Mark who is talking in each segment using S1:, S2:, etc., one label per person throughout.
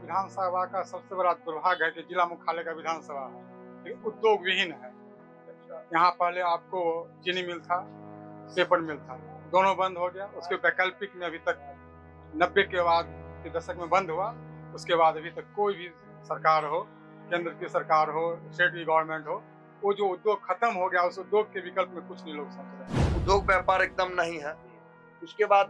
S1: विधानसभा का सबसे बड़ा दुर्भाग्य है कि जिला मुख्यालय का विधानसभा है, ये उद्योग विहीन है। यहाँ पहले आपको चीनी मिल था, पेपर मिल था, दोनों बंद हो गया। उसके वैकल्पिक में अभी तक 90 के बाद के दशक में बंद हुआ। उसके बाद अभी तक कोई भी सरकार हो, केंद्र की सरकार हो, स्टेट की गवर्नमेंट हो, वो जो उद्योग खत्म हो गया, उस उद्योग के विकल्प में कुछ नहीं लोग सोच रहे हैं।
S2: उद्योग व्यापार एकदम नहीं है। उसके बाद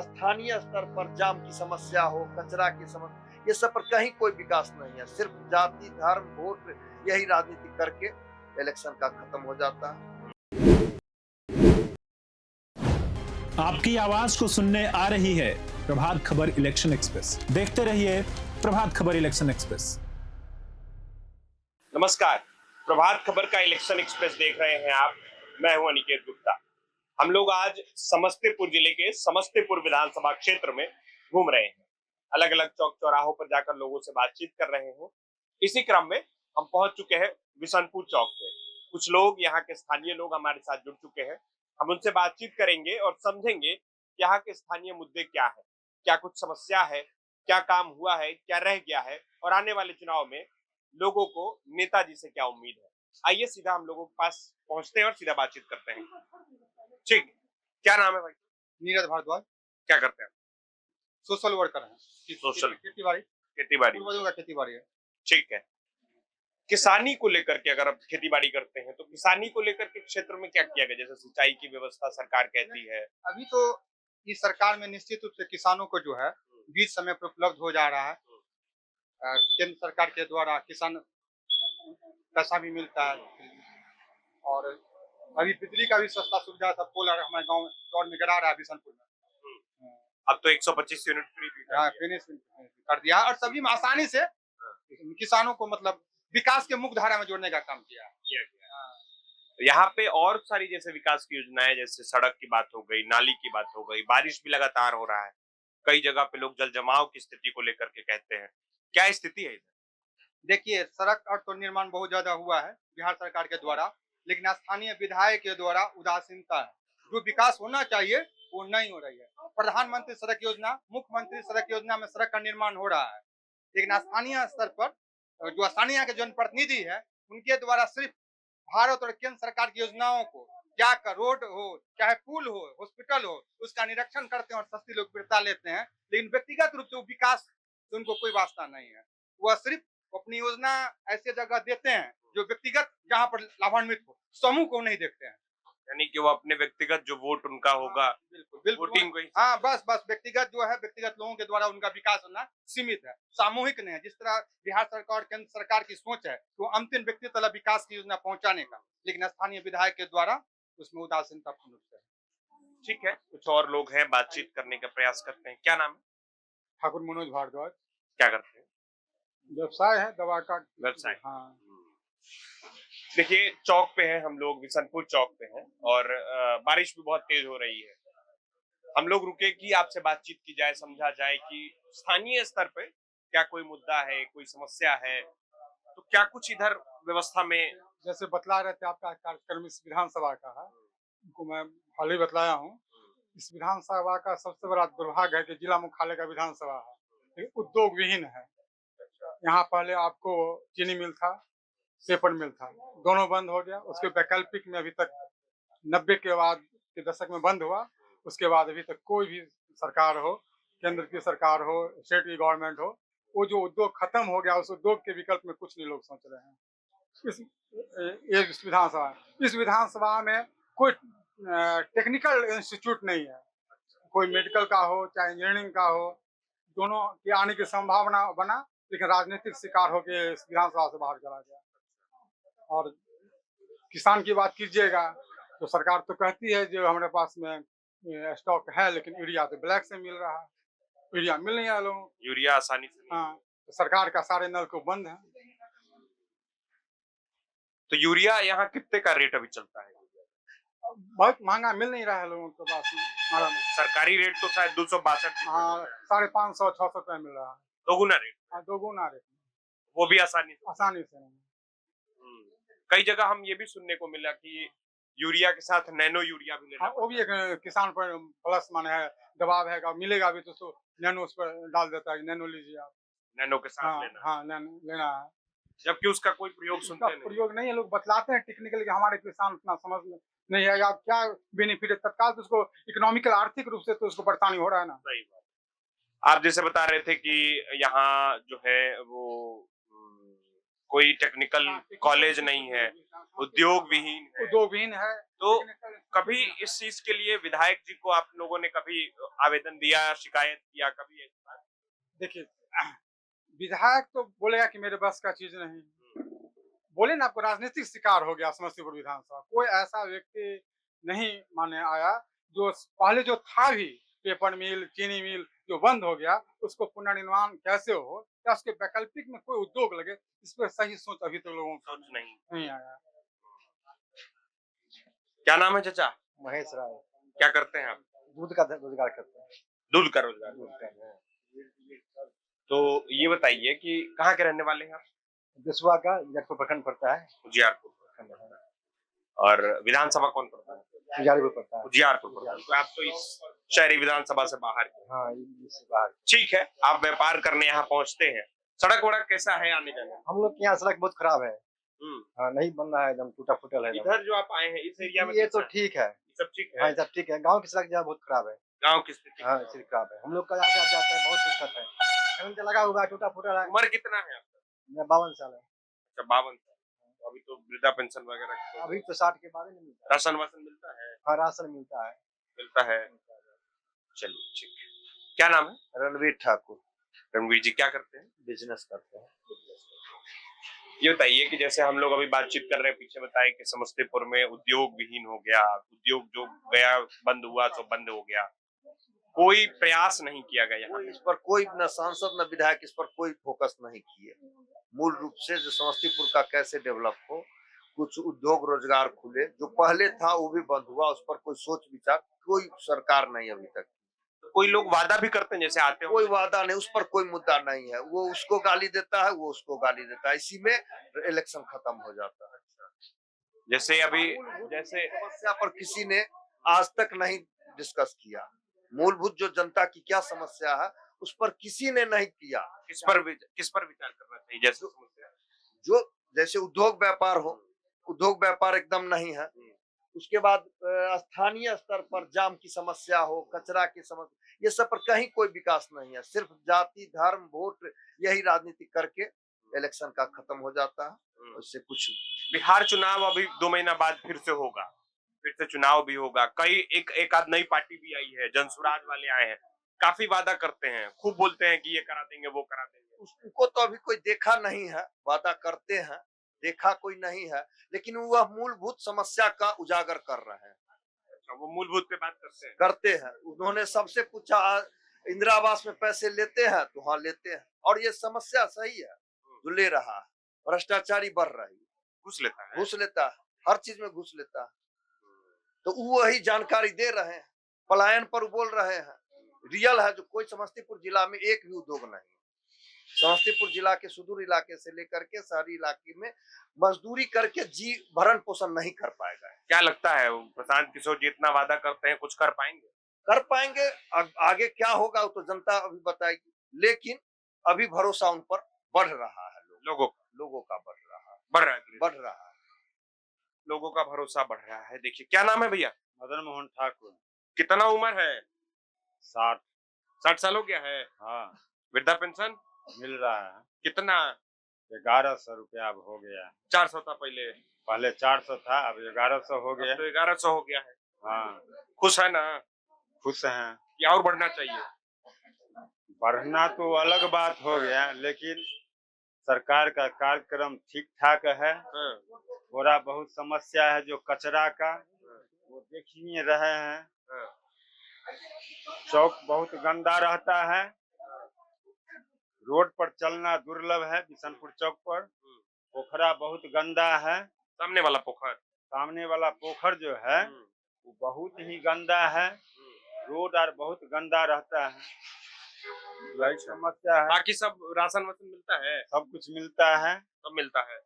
S2: स्थानीय स्तर पर जाम की समस्या हो, कचरा की समस्या, ये सब पर कहीं कोई विकास नहीं है। सिर्फ जाति, धर्म, वोट, यही राजनीति करके इलेक्शन का खत्म हो जाता है।
S3: आपकी आवाज को सुनने आ रही है प्रभात खबर इलेक्शन एक्सप्रेस। देखते रहिए प्रभात खबर इलेक्शन एक्सप्रेस।
S4: नमस्कार, प्रभात खबर का इलेक्शन एक्सप्रेस देख रहे हैं आप। मैं हूं अनिकेत गुप्ता। हम लोग आज समस्तीपुर जिले के समस्तीपुर विधानसभा क्षेत्र में घूम रहे हैं। अलग अलग चौक चौराहों पर जाकर लोगों से बातचीत कर रहे हैं। इसी क्रम में हम पहुंच चुके हैं बिशनपुर चौक पे। कुछ लोग, यहाँ के स्थानीय लोग हमारे साथ जुड़ चुके हैं। हम उनसे बातचीत करेंगे और समझेंगे यहाँ के स्थानीय मुद्दे क्या है, क्या कुछ समस्या है, क्या काम हुआ है, क्या रह गया है, और आने वाले चुनाव में लोगों को नेताजी से क्या उम्मीद है। आइए सीधा हम लोगों के पास पहुंचते हैं और सीधा बातचीत करते हैं। ठीक, क्या नाम है भाई?
S1: नीरज भारद्वाज।
S4: क्या करते हैं?
S1: सोशल वर्कर हैं।
S4: सोशल
S1: खेती बाड़ी,
S4: खेती-बाड़ी।
S1: पूर्वजों का खेती बाड़ी है।
S4: ठीक है। किसानी को लेकर के अगर आप खेती बाड़ी करते हैं तो किसानी को लेकर के क्षेत्र में क्या किया गया? जैसे सिंचाई की व्यवस्था सरकार कहती है।
S1: अभी तो इस सरकार में निश्चित रूप से किसानों को जो है बीज समय पर उपलब्ध हो जा रहा है। केंद्र सरकार के द्वारा किसान पैसा भी मिलता है, और अभी बिजली का भी सस्ता सुविधा सब पोल हमारे गांव दौर में गिरा रहा है बिशनपुर में।
S4: अब तो 125 यूनिट फ्री भी कर
S1: हाँ,
S4: दिया।
S1: फिनिश कर दिया, और सभी में आसानी से किसानों को मतलब विकास के मुख्य धारा में जोड़ने का काम किया है।
S4: किया गया। तो यहाँ पे और सारी जैसे विकास की योजनाएं, जैसे सड़क की बात हो गई, नाली की बात हो गई, बारिश भी लगातार हो रहा है। कई जगह पे लोग जल जमाव की स्थिति को लेकर के कहते हैं। क्या स्थिति है इधर?
S1: देखिए, सड़क और तो निर्माण बहुत ज्यादा हुआ है बिहार सरकार के द्वारा, लेकिन स्थानीय विधायक के द्वारा उदासीनता है। जो विकास होना चाहिए वो नहीं हो रही है। प्रधानमंत्री सड़क योजना, मुख्यमंत्री सड़क योजना में सड़क का निर्माण हो रहा है, लेकिन स्थानीय स्तर पर जो स्थानीय के जनप्रतिनिधि है उनके द्वारा सिर्फ भारत और केंद्र सरकार की योजनाओं को, क्या का रोड हो, चाहे पुल हो, हॉस्पिटल हो, उसका निरीक्षण करते हैं और सस्ती लोकप्रियता लेते हैं, लेकिन व्यक्तिगत रूप से विकास से उनको कोई वास्ता नहीं है। वह सिर्फ अपनी योजना ऐसे जगह देते हैं जो व्यक्तिगत जहाँ पर लाभान्वित हो, समूह को नहीं देखते हैं।
S4: यानी कि वो अपने व्यक्तिगत जो वोट उनका होगा,
S1: बिल्कुल बिल्कुल,
S4: वोटिंग को ही।
S1: हाँ, बस व्यक्तिगत जो है, व्यक्तिगत लोगों के द्वारा उनका विकास होना सीमित है, सामूहिक नहीं है। जिस तरह बिहार सरकार और केंद्र सरकार की सोच है वो अंतिम व्यक्ति तक विकास की योजना पहुंचाने का, लेकिन स्थानीय विधायक के द्वारा उसमें उदासीनता पूर्ण रूप से है।
S4: ठीक है, कुछ और लोग हैं, बातचीत करने का प्रयास करते हैं। क्या नाम है?
S1: ठाकुर मनोज भारद्वाज।
S4: क्या करते हैं?
S1: व्यवसाय है दवा का।
S4: व्यवसाय।
S1: हाँ।
S4: देखिए, चौक पे हैं हम लोग, बिशनपुर चौक पे हैं, और बारिश भी बहुत तेज हो रही है। हम लोग रुके कि आपसे बातचीत की जाए, समझा जाए कि स्थानीय स्तर पे क्या कोई मुद्दा है, कोई समस्या है, तो क्या कुछ इधर व्यवस्था में।
S1: जैसे बतला रहे थे, आपका कार्यक्रम इस विधानसभा का है, उनको मैं हाल ही बतलाया हूँ। इस विधानसभा का सबसे बड़ा दुर्भाग्य है कि जिला मुख्यालय का विधानसभा है, लेकिन उद्योग विहीन है। यहाँ पहले आपको चीनी मिल था, पेपर मिल था, दोनों बंद हो गया। उसके वैकल्पिक में अभी तक 90 के बाद के दशक में बंद हुआ। उसके बाद अभी तक कोई भी सरकार हो, केंद्र की सरकार हो, स्टेट की गवर्नमेंट हो, वो जो उद्योग खत्म हो गया, उस उद्योग के विकल्प में कुछ नहीं लोग सोच रहे हैं। इस विधानसभा में कोई टेक्निकल इंस्टीट्यूट नहीं है, कोई मेडिकल का हो चाहे इंजीनियरिंग का हो, दोनों के आने की संभावना बना, लेकिन राजनीतिक शिकार होकर इस विधानसभा से बाहर चला गया। और किसान की बात कीजिएगा तो सरकार तो कहती है जो हमारे पास में स्टॉक है, लेकिन यूरिया तो ब्लैक से मिल रहा है, यूरिया मिल नहीं रहा लोगों को।
S4: यूरिया आसानी से।
S1: हाँ, तो सरकार का सारे नल को बंद है।
S4: तो यूरिया यहाँ कितने का रेट अभी चलता है?
S1: बहुत महंगा मिल नहीं रहा है लोगों के पास में।
S4: सरकारी रेट तो शायद 262।
S1: हाँ, 550-600 रुपये मिल रहा है।
S4: दोगुना रेट।
S1: हाँ, दोगुना रेट।
S4: वो भी आसानी
S1: से नहीं।
S4: कई जगह हम ये भी सुनने को मिला कि यूरिया के साथ नैनो यूरिया भी लेना।
S1: हाँ, वो भी एक किसान पर प्लस माने है, दबाव है, मिलेगा भी तो नैनो उस पर डाल देता है, नैनो लीजिए आप।
S4: नैनो के साथ
S1: हाँ
S4: लेना है।
S1: हाँ लेना है।
S4: जबकि उसका कोई प्रयोग
S1: उसका
S4: सुनते नहीं।
S1: प्रयोग नहीं है, लोग बतलाते हैं टेक्निकली, हमारे किसान उतना समझ नहीं है, या क्या बेनिफिट है तत्काल, तो उसको इकोनॉमिकल आर्थिक रूप से तो उसको परेशानी हो रहा है ना।
S4: सही बात। आप जैसे बता रहे थे कि यहाँ जो है वो कोई टेक्निकल कॉलेज नहीं है, उद्योग विहीन है।
S1: उद्योगहीन है।
S4: तो कभी इस चीज के लिए विधायक जी को आप लोगों ने कभी आवेदन दिया, शिकायत किया कभी?
S1: देखिए, विधायक तो बोलेगा कि मेरे बस का चीज नहीं, बोले ना, आपको राजनीतिक शिकार हो गया समस्तीपुर विधानसभा। कोई ऐसा व्यक्ति नहीं माने आया जो पहले जो था भी पेपर मिल, चीनी मिल जो बंद हो गया, उसको पुनर्निर्माण कैसे हो, या उसके वैकल्पिक में कोई उद्योग लगे, इस पर सही सोच अभी तक लोगों को
S4: सोच
S1: नहीं आया।
S4: क्या नाम है चाचा?
S2: महेश राय।
S4: क्या करते हैं आप?
S2: दूध का रोजगार करते हैं।
S4: दूध का रोजगार करते हैं। तो ये बताइए कि कहाँ के रहने वाले हैं आप?
S2: बिस्वा का जगपुर प्रखंड पड़ता है।
S4: उजियारपुर प्रखंड। और विधानसभा कौन पड़ता है?
S2: उजियारपुर पड़ता है।
S4: उजियारपुर पड़ता है। तो आप तो इस शहरी विधानसभा से बाहर हैं।
S2: हाँ, इससे बाहर।
S4: ठीक है, आप व्यापार करने यहाँ पहुँचते हैं, सड़क वड़क कैसा है आने जाने?
S2: हम लोग के यहाँ सड़क बहुत खराब है। हाँ, नहीं बन रहा है, एकदम टूटा फूटल है।
S4: इधर जो आप आए हैं इस एरिया में
S2: ये तो
S4: कैसा है?
S2: ठीक है,
S4: सब ठीक
S2: हाँ
S4: है।
S2: सब ठीक है। गांव की सड़क जो है बहुत खराब है।
S4: गांव की स्थिति
S2: हाँ, स्थिति खराब है। हम लोग का यहाँ से जाते हैं, बहुत दिक्कत है। करंट लगा हुआ है, टूटा फूटा है।
S4: उम्र कितना है आपका?
S2: मेरा 52 साल है।
S4: अच्छा, 52 साल। तो अभी तो वृद्धा पेंशन वगैरह
S2: अभी तो 60 के बाद ही नहीं मिलता।
S4: राशन वासन मिलता है?
S2: हाँ, राशन मिलता है।
S4: मिलता है। चलिए ठीक है। क्या नाम है?
S2: रणवीर ठाकुर।
S4: रणवीर जी क्या करते हैं?
S2: बिजनेस करते हैं।
S4: ये बताइए कि जैसे हम लोग अभी बातचीत कर रहे हैं, पीछे बताए कि समस्तीपुर में उद्योग विहीन हो गया, उद्योग जो गया बंद हुआ तो बंद हो गया, कोई प्रयास नहीं किया गया यहाँ।
S2: इस पर कोई न सांसद न विधायक इस पर कोई फोकस नहीं किए। मूल रूप से जो समस्तीपुर का कैसे डेवलप हो, कुछ उद्योग रोजगार खुले, जो पहले था वो भी बंद हुआ, उस पर कोई सोच विचार कोई सरकार नहीं अभी तक।
S4: तो कोई लोग वादा भी करते हैं जैसे आते हो,
S2: कोई वादा नहीं, उस पर कोई मुद्दा नहीं है। वो उसको गाली देता है, वो उसको गाली देता है, इसी में इलेक्शन खत्म हो जाता है।
S4: जैसे अभी जैसे
S2: समस्या पर किसी ने आज तक नहीं डिस्कस किया। मूलभूत जो जनता की क्या समस्या है उस पर किसी ने नहीं किया।
S4: किस पर विचार करना चाहिए? जैसे समस्या
S2: जो जैसे उद्योग व्यापार हो, उद्योग व्यापार एकदम नहीं है। उसके बाद स्थानीय स्तर पर जाम की समस्या हो, कचरा की समस्या, ये सब पर कहीं कोई विकास नहीं है। सिर्फ जाति, धर्म, वोट, यही राजनीति करके इलेक्शन का खत्म हो जाता है। उससे कुछ
S4: बिहार चुनाव अभी 2 महीना बाद फिर से होगा, फिर से चुनाव भी होगा। कई एक आध नई पार्टी भी आई है, जनसुराज वाले आए हैं, काफी वादा करते हैं, खूब बोलते हैं कि ये करा देंगे, वो करा देंगे।
S2: उसको तो अभी कोई देखा नहीं है। वादा करते हैं, देखा कोई नहीं है, लेकिन वह मूलभूत समस्या का उजागर कर रहे हैं।
S4: अच्छा, वो मूलभूत पे बात
S2: करते हैं। उन्होंने सबसे पूछा इंदिरा आवास में पैसे लेते हैं, तो हाँ लेते हैं, और ये समस्या सही है, जो ले रहा है। भ्रष्टाचारी बढ़ रही है,
S4: घुस लेता है,
S2: घुस लेता है, हर चीज में घुस लेता है। तो वही जानकारी दे रहे हैं, पलायन पर बोल रहे हैं। रियल है जो कोई समस्तीपुर जिला में एक भी उद्योग नहीं। समस्तीपुर जिला के सुदूर इलाके से लेकर के शहरी इलाके में मजदूरी करके जी भरण पोषण नहीं कर पाएगा।
S4: क्या लगता है प्रशांत किशोर जी इतना वादा करते हैं, कुछ कर पाएंगे?
S2: कर पाएंगे, आगे क्या होगा वो तो जनता अभी बताएगी, लेकिन अभी भरोसा उन पर बढ़ रहा है। लोगों का बढ़ रहा है।
S4: लोगों का भरोसा बढ़ रहा है। देखिए क्या नाम है भैया?
S5: मदन मोहन ठाकुर।
S4: कितना उम्र है?
S5: 60
S4: साल हो गया है।
S5: हाँ,
S4: वृद्धा पेंशन
S5: मिल रहा है।
S4: कितना?
S5: 1100 रुपया अब हो गया।
S4: 400 था पहले
S5: 400 था, अब 1100 हो गया।
S4: तो 1100 हो गया है।
S5: हाँ,
S4: खुश है ना?
S5: खुश हैं।
S4: या और बढ़ना चाहिए?
S5: बढ़ना तो अलग बात हो गया, लेकिन सरकार का कार्यक्रम ठीक ठाक है। थोड़ा बहुत समस्या है जो कचरा का, वो देख ही रहे हैं। चौक बहुत गंदा रहता है, रोड पर चलना दुर्लभ है। बिशनपुर चौक पर पोखरा बहुत गंदा है।
S4: सामने वाला पोखर
S5: जो है वो बहुत ही गंदा है। रोड और बहुत गंदा रहता है, यही समस्या है।
S4: बाकी सब राशन वासन मिलता है?
S5: सब कुछ मिलता है।
S4: सब मिलता है।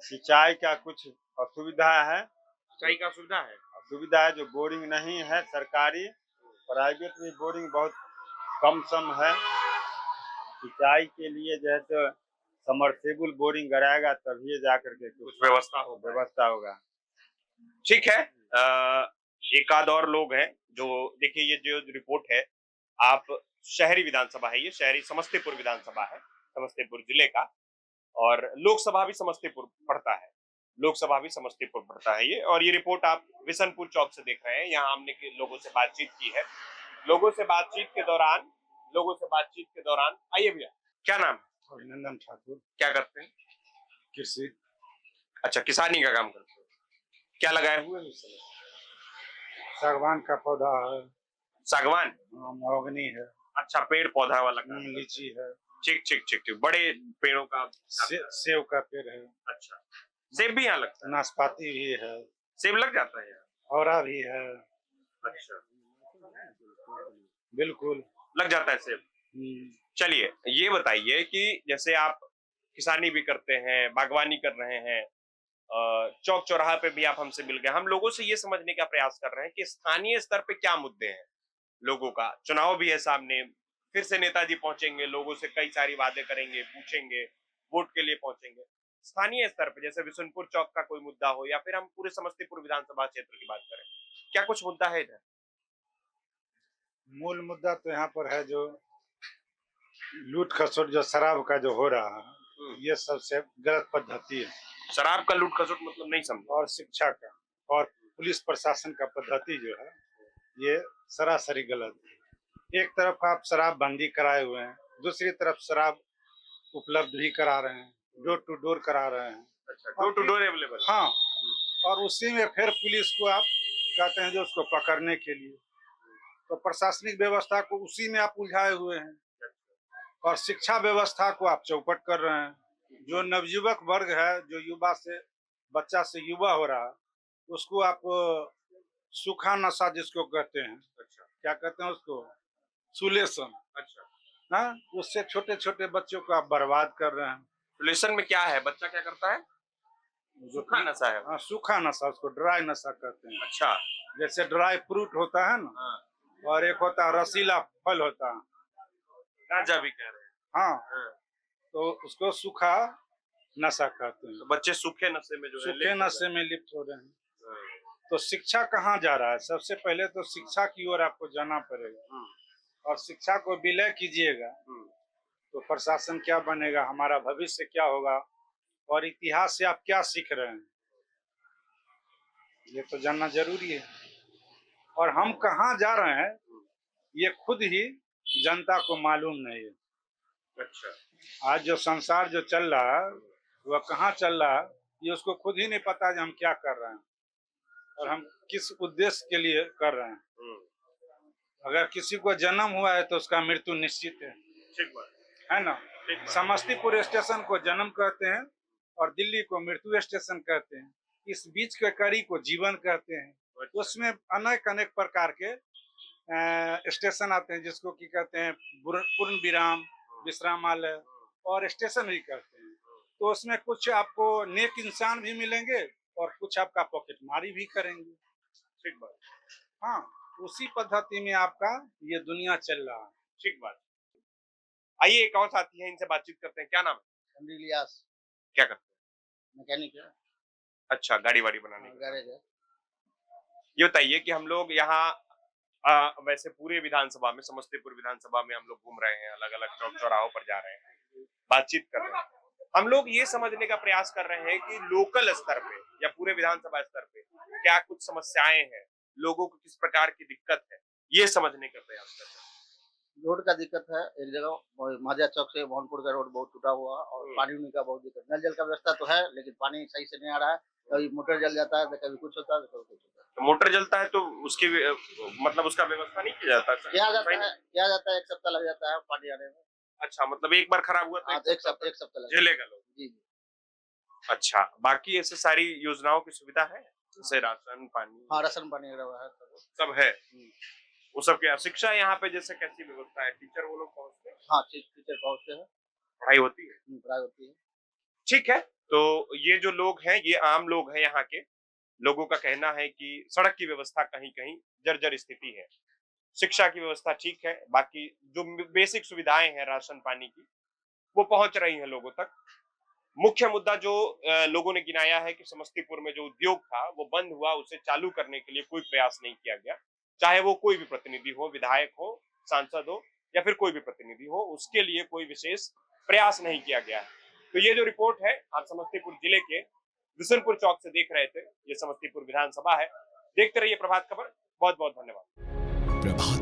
S5: सिंचाई का कुछ असुविधा है।
S4: सिंचाई का सुविधा है?
S5: सुविधा है, जो बोरिंग नहीं है। सरकारी प्राइवेट में बोरिंग बहुत कम सम है, सिंचाई के लिए जो है तो समरसेबुल बोरिंग कराएगा तभी जाकर के
S4: कुछ व्यवस्था हो
S5: व्यवस्था होगा।
S4: ठीक है। एक आध और लोग हैं जो, देखिए ये जो रिपोर्ट है, आप शहरी विधानसभा है, ये शहरी समस्तीपुर विधानसभा है, समस्तीपुर जिले का, और लोकसभा भी समस्तीपुर पड़ता है, लोकसभा भी समस्तीपुर पड़ता है ये। और ये रिपोर्ट आप विशनपुर चौक से देख रहे हैं। यहाँ हमने लोगों से बातचीत की है। लोगों से बातचीत के दौरान आइए भैया, क्या नाम है?
S5: अभिनंदन ठाकुर।
S4: क्या करते हैं?
S5: कृषि।
S4: अच्छा, किसानी का काम करते हैं। क्या लगाए हुए हैं इस समय?
S5: सागवान का पौधा है,
S4: सागवान,
S5: महोगनी है,
S4: अच्छा पेड़ पौधा वाला काम।
S5: लीची है,
S4: ठीक ठीक ठीक ठीक, बड़े पेड़ों का
S5: सेब का पेड़ है।
S4: अच्छा, सेब भी यहाँ लगता है?
S5: नाशपाती भी है,
S4: सेब लग जाता है यहाँ?
S5: औरा भी है।
S4: अच्छा,
S5: बिल्कुल
S4: लग जाता है सेब। चलिए ये बताइए कि जैसे आप किसानी भी करते हैं, बागवानी कर रहे हैं, चौक चौराहा पे भी आप हमसे मिल गए, हम लोगों से ये समझने का प्रयास कर रहे हैं कि स्थानीय स्तर पे क्या मुद्दे हैं लोगों का। चुनाव भी है सामने, फिर से नेताजी पहुंचेंगे, लोगों से कई सारी वादे करेंगे, पूछेंगे, वोट के लिए पहुंचेंगे। स्थानीय स्तर पे जैसे विशुनपुर चौक का कोई मुद्दा हो, या फिर हम पूरे समस्तीपुर विधानसभा क्षेत्र की बात करें, क्या कुछ मुद्दा है इधर?
S5: मूल मुद्दा तो यहाँ पर है जो लूट खसोट जो शराब का जो हो रहा है, ये सबसे गलत पद्धति है।
S4: शराब का लूट खसोट मतलब नहीं समझ।
S5: और शिक्षा का और पुलिस प्रशासन का पद्धति जो है ये सरासरी गलत है। एक तरफ आप शराब बंदी कराए हुए हैं, दूसरी तरफ शराब उपलब्ध भी करा रहे हैं, डोर टू डोर करा रहे हैं।
S4: अच्छा, डोर टू डोर अवेलेबल।
S5: हाँ, और उसी में फिर पुलिस को आप कहते हैं जो उसको पकड़ने के लिए, तो प्रशासनिक व्यवस्था को उसी में आप उलझाए हुए हैं, और शिक्षा व्यवस्था को आप चौपट कर रहे हैं। जो नवयुवक वर्ग है, जो युवा से बच्चा से युवा हो रहा है, उसको आप सूखा नशा जिसको कहते हैं, अच्छा क्या कहते हैं उसको, सुलेशन। अच्छा, हाँ, उससे छोटे छोटे बच्चों को आप बर्बाद कर रहे हैं।
S4: सुलेशन में क्या है, बच्चा क्या करता है? सूखा नशा है।
S5: हाँ, सूखा नशा, उसको ड्राई नशा कहते हैं।
S4: अच्छा,
S5: जैसे ड्राई फ्रूट होता है ना,
S4: हाँ।
S5: और एक होता है रसीला फल होता है,
S4: गांजा भी कह रहे हैं।
S5: हाँ, तो उसको सूखा नशा कहते हैं।
S4: तो बच्चे सूखे नशे में जो है,
S5: सूखे नशे में लिप्त हो रहे हैं। तो शिक्षा कहाँ जा रहा है? सबसे पहले तो शिक्षा की ओर आपको जाना पड़ेगा, और शिक्षा को विलय कीजिएगा तो प्रशासन क्या बनेगा, हमारा भविष्य क्या होगा, और इतिहास से आप क्या सीख रहे हैं, ये तो जानना जरूरी है। और हम कहाँ जा रहे हैं ये खुद ही जनता को मालूम नहीं है। अच्छा, आज जो संसार जो चल रहा है वह कहाँ चल रहा है ये उसको खुद ही नहीं पता कि हम क्या कर रहे हैं और हम किस उद्देश्य के लिए कर रहे हैं। अगर किसी को जन्म हुआ है तो उसका मृत्यु निश्चित है ना। समस्तीपुर स्टेशन को जन्म कहते हैं और दिल्ली को मृत्यु स्टेशन कहते हैं। इस बीच के कड़ी को जीवन कहते हैं। उसमें अनेक अनेक प्रकार के स्टेशन आते हैं जिसको की कहते हैं पूर्ण विराम, विश्रामालय और स्टेशन भी कहते हैं। तो उसमें कुछ आपको नेक इंसान भी मिलेंगे और कुछ आपका पॉकेट मारी भी करेंगे। ठीक बात। हाँ, उसी पद्धति में आपका ये दुनिया चल रहा है।
S4: ठीक बात। आइए एक और साथी है, इनसे बातचीत करते हैं। क्या नाम है?
S2: इलियास।
S4: क्या करते हैं?
S2: मैकेनिक है।
S4: अच्छा, गाड़ी वाड़ी बनाने का
S2: गैरेज है।
S4: ये बताइए कि हम लोग यहाँ वैसे पूरे विधानसभा में, समस्तीपुर विधानसभा में हम लोग घूम रहे हैं, अलग अलग चौक चौराहों पर जा रहे हैं, बातचीत कर रहे हैं। हम लोग ये समझने का प्रयास कर रहे हैं कि लोकल स्तर पे या पूरे विधानसभा स्तर पे क्या कुछ समस्याएं हैं, लोगों को किस प्रकार की दिक्कत है, ये समझने का प्रयास कर रहे हैं।
S2: रोड का दिक्कत है, एक जगह माजिया चौक से मोहनपुर का रोड बहुत टूटा हुआ और पानी उनी का बहुत दिक्कत। नल जल का व्यवस्था तो है लेकिन पानी सही से नहीं आ रहा है। कभी मोटर जल जाता है तो कभी कुछ होता है तो कभी कुछ होता है।
S4: तो मोटर जलता है तो उसकी मतलब उसका व्यवस्था नहीं किया जाता?
S2: किया जाता है 1 सप्ताह लग जाता है पानी आने में।
S4: अच्छा, मतलब एक बार खराब हुआ तो
S2: एक सप्ताह लग
S4: झेलेगा लोग।
S2: जी।
S4: अच्छा, बाकी ऐसे सारी योजनाओं की सुविधा है जैसे राशन पानी?
S2: हाँ, राशन पानी है
S4: सब है। वो सब क्या शिक्षा यहाँ पे जैसे कैसी व्यवस्था है? टीचर वो लोग पहुँचते हैं?
S2: हाँ, टीचर पहुँचते हैं,
S4: पढ़ाई होती है?
S2: पढ़ाई होती है।
S4: ठीक है। तो ये जो लोग हैं, ये आम लोग हैं, यहाँ के लोगों का कहना है कि सड़क की व्यवस्था कहीं कहीं जर्जर स्थिति है। शिक्षा की व्यवस्था ठीक है, बाकी जो बेसिक सुविधाएं हैं राशन पानी की वो पहुंच रही हैं लोगों तक। मुख्य मुद्दा जो लोगों ने गिनाया है कि समस्तीपुर में जो उद्योग था वो बंद हुआ, उसे चालू करने के लिए कोई प्रयास नहीं किया गया, चाहे वो कोई भी प्रतिनिधि हो, विधायक हो, सांसद हो या फिर कोई भी प्रतिनिधि हो, उसके लिए कोई विशेष प्रयास नहीं किया गया है। तो ये जो रिपोर्ट है आप समस्तीपुर जिले के बिशनपुर चौक से देख रहे थे, ये समस्तीपुर विधानसभा है। देखते रहिए प्रभात खबर। बहुत बहुत धन्यवाद।
S6: प्रभात